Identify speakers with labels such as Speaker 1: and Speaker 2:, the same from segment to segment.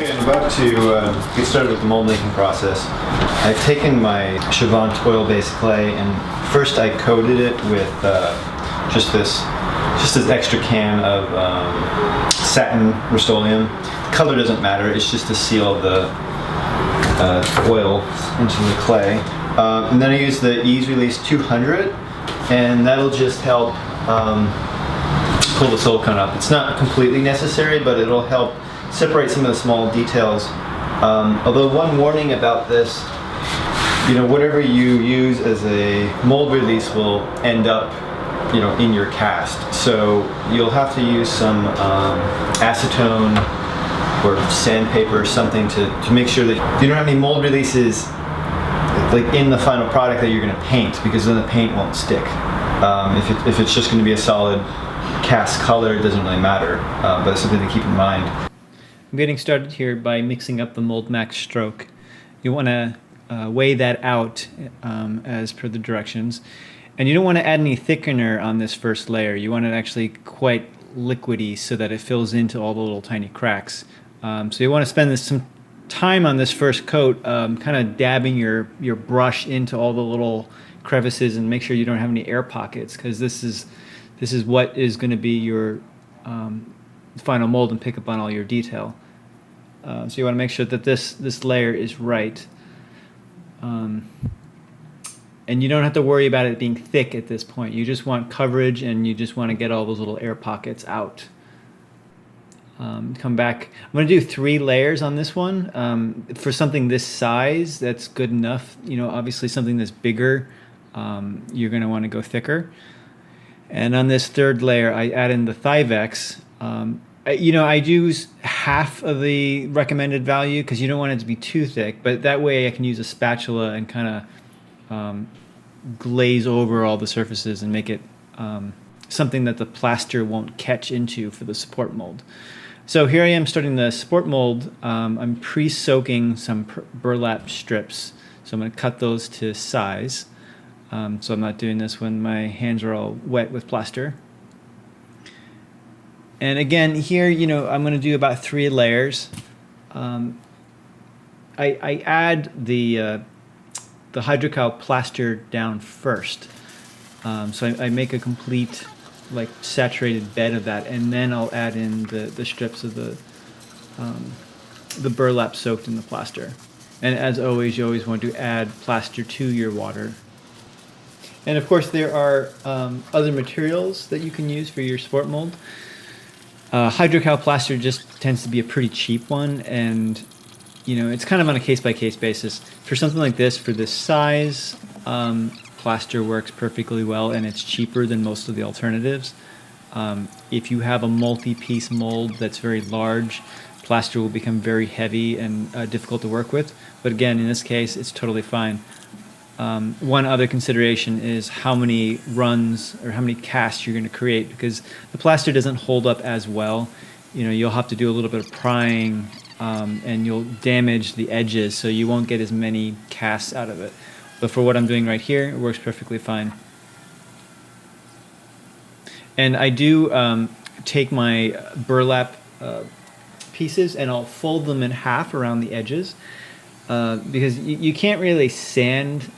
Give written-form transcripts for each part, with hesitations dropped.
Speaker 1: Okay, I'm about to get started with the mold making process. I've taken my Chavant oil-based clay and first I coated it with just this extra can of satin Rust-Oleum. Color doesn't matter, it's just to seal the oil into the clay. And then I use the Ease Release 200, and that'll just help pull the silicone up. It's not completely necessary, but it'll help separate some of the small details. Although one warning about this, whatever you use as a mold release will end up, in your cast. So you'll have to use some acetone or sandpaper or something to make sure that you don't have any mold releases like in the final product that you're going to paint, because then the paint won't stick. If it's just going to be a solid cast color, it doesn't really matter, but it's something to keep in mind.
Speaker 2: I'm getting started here by mixing up the Mold Max stroke. You want to weigh that out as per the directions. And you don't want to add any thickener on this first layer. You want it actually quite liquidy so that it fills into all the little tiny cracks. So you want to spend some time on this first coat kind of dabbing your brush into all the little crevices and make sure you don't have any air pockets, because this is what is going to be your final mold and pick up on all your detail. So you want to make sure that this layer is right. And you don't have to worry about it being thick at this point. You just want coverage, and you just want to get all those little air pockets out. Come back. I'm going to do 3 layers on this one. For something this size, that's good enough. Obviously something that's bigger, you're going to want to go thicker. And on this 3rd layer, I add in the Thivex. I use half of the recommended value because you don't want it to be too thick, but that way I can use a spatula and kind of glaze over all the surfaces and make it something that the plaster won't catch into for the support mold. So here I am starting the support mold. I'm pre-soaking some burlap strips, so I'm going to cut those to size. So I'm not doing this when my hands are all wet with plaster. And again, here, I'm going to do about 3 layers. I add the Hydrocal Plaster down first. So I make a complete, saturated bed of that, and then I'll add in the strips of the burlap soaked in the plaster. And as always, you always want to add plaster to your water. And of course, there are other materials that you can use for your support mold. Hydrocal Plaster just tends to be a pretty cheap one, and it's kind of on a case-by-case basis. For something like this, for this size, plaster works perfectly well, and it's cheaper than most of the alternatives. If you have a multi-piece mold that's very large, plaster will become very heavy and difficult to work with. But again, in this case, it's totally fine. One other consideration is how many runs or how many casts you're going to create, because the plaster doesn't hold up as well. You'll have to do a little bit of prying, and you'll damage the edges, so you won't get as many casts out of it. But for what I'm doing right here, it works perfectly fine. And I do take my burlap pieces and I'll fold them in half around the edges. Because you can't really sand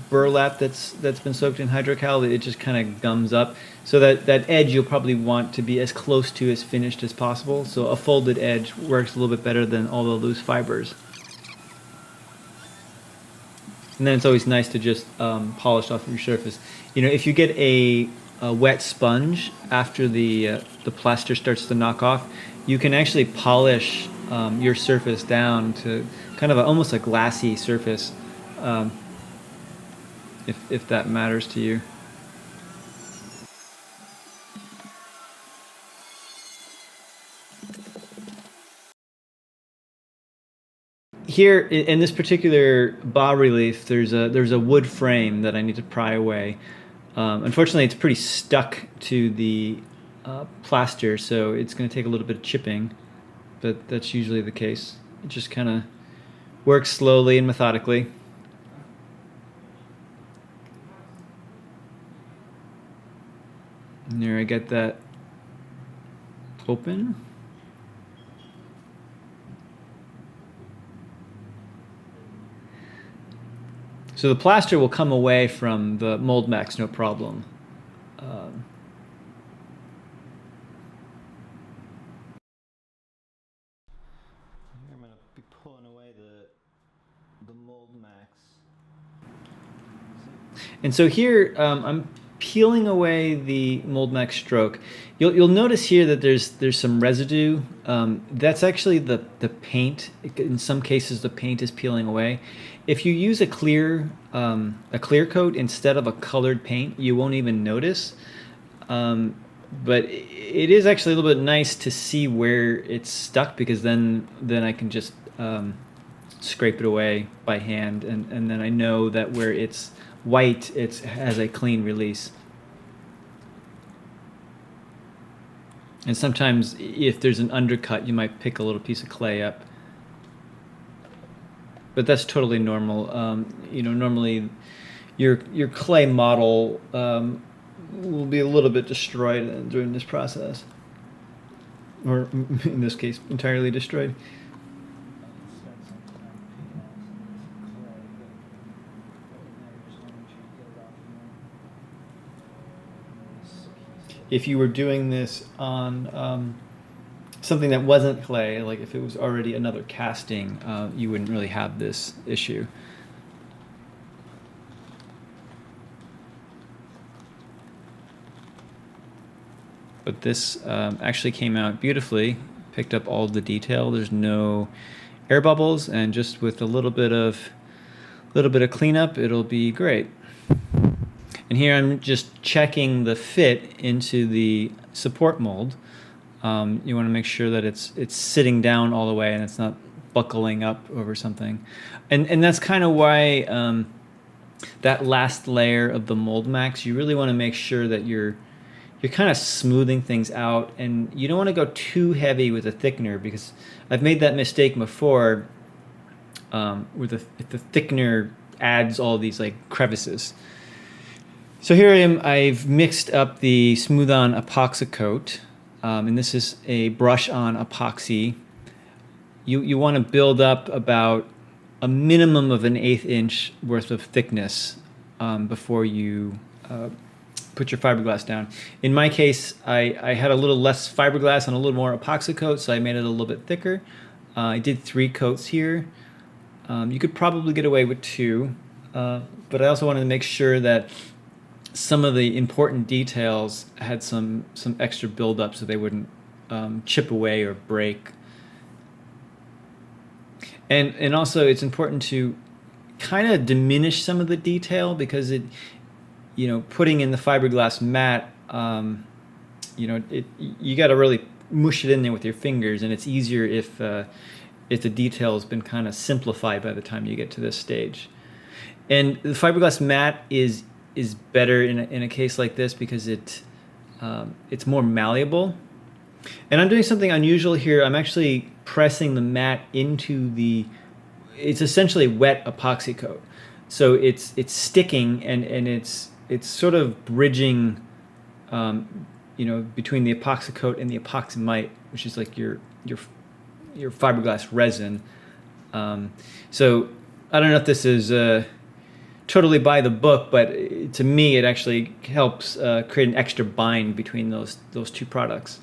Speaker 2: burlap that's been soaked in hydrocal. It just kind of gums up. So that edge you'll probably want to be as close to as finished as possible. So a folded edge works a little bit better than all the loose fibers. And then it's always nice to just polish off your surface. If you get a wet sponge after the plaster starts to knock off, you can actually polish your surface down to kind of almost a glassy surface, if that matters to you. Here in this particular bas relief, there's a wood frame that I need to pry away. Unfortunately, it's pretty stuck to the plaster, so it's going to take a little bit of chipping, but that's usually the case. It just kind of works slowly and methodically. And there I get that open. So the plaster will come away from the mold max, no problem.
Speaker 1: Here I'm going to be pulling away the mold max.
Speaker 2: And so here I'm peeling away the mold max stroke. You'll notice here that there's some residue. That's actually the paint. In some cases, the paint is peeling away. If you use a clear coat instead of a colored paint, you won't even notice. But it is actually a little bit nice to see where it's stuck, because then I can just scrape it away by hand, and then I know that where it's white, it has a clean release. And sometimes if there's an undercut, you might pick a little piece of clay up. But that's totally normal. You know, normally your clay model will be a little bit destroyed during this process, or in this case, entirely destroyed. If you were doing this on something that wasn't clay, like if it was already another casting, you wouldn't really have this issue. But this actually came out beautifully, picked up all the detail. There's no air bubbles, and just with a little bit of cleanup, it'll be great. And here I'm just checking the fit into the support mold. You want to make sure that it's sitting down all the way and it's not buckling up over something. And that's kind of why that last layer of the mold max, you really want to make sure that you're kind of smoothing things out, and you don't want to go too heavy with a thickener, because I've made that mistake before where the thickener adds all these like crevices. So here I am, I've mixed up the Smooth On EpoxAcoat, and this is a brush on epoxy. You want to build up about a minimum of an 1/8 inch worth of thickness before you put your fiberglass down. In my case, I had a little less fiberglass and a little more EpoxAcoat, so I made it a little bit thicker. I did 3 coats here. You could probably get away with 2, but I also wanted to make sure that some of the important details had some extra buildup so they wouldn't chip away or break. And also it's important to kind of diminish some of the detail, because putting in the fiberglass mat, you got to really mush it in there with your fingers, and it's easier if the detail has been kind of simplified by the time you get to this stage. And the fiberglass mat is better in a case like this because it's more malleable. And I'm doing something unusual here. I'm actually pressing the mat into it's essentially wet epoxy coat. So it's sticking, and it's sort of bridging between the EpoxAcoat and the EpoxAmite, which is like your fiberglass resin. So I don't know if this is totally by the book, but to me it actually helps create an extra bind between those 2 products.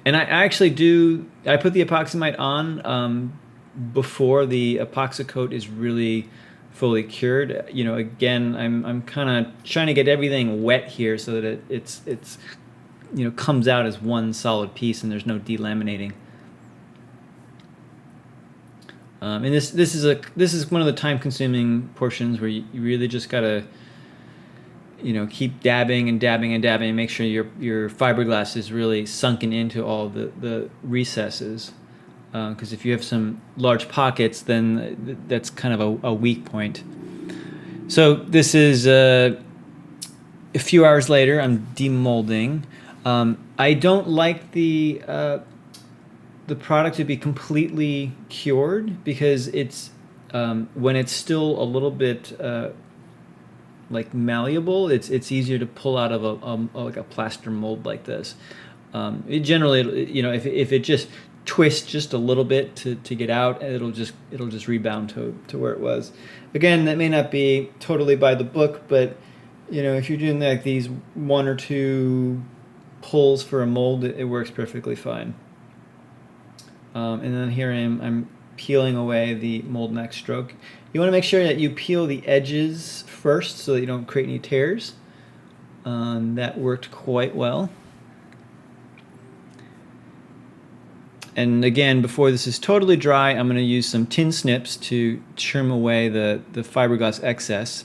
Speaker 2: And I put the EpoxAmite on before the EpoxAcoat is really fully cured. Again, I'm kind of trying to get everything wet here so that it's comes out as one solid piece and there's no delaminating. And this is one of the time-consuming portions where you really just gotta keep dabbing and dabbing and dabbing and make sure your fiberglass is really sunken into all the recesses. Because if you have some large pockets, then that's kind of a weak point. So this is a few hours later. I'm demolding. I don't like the product to be completely cured, because it's when it's still a little bit like malleable, it's easier to pull out of like a plaster mold like this. It generally, if it just twist just a little bit to get out, and it'll just rebound to where it was. Again, that may not be totally by the book, but you know, if you're doing like these 1 or 2 pulls for a mold, it works perfectly fine. And then here I'm peeling away the Mould Max stroke. You want to make sure that you peel the edges first so that you don't create any tears. That worked quite well. And again, before this is totally dry, I'm going to use some tin snips to trim away the fiberglass excess.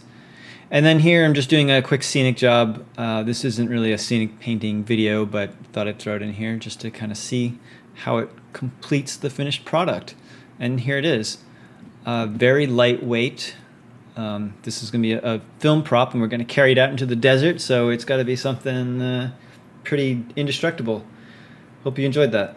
Speaker 2: And then here I'm just doing a quick scenic job. This isn't really a scenic painting video, but thought I'd throw it in here just to kind of see how it completes the finished product. And here it is. Very lightweight. This is going to be a film prop, and we're going to carry it out into the desert, so it's got to be something pretty indestructible. Hope you enjoyed that.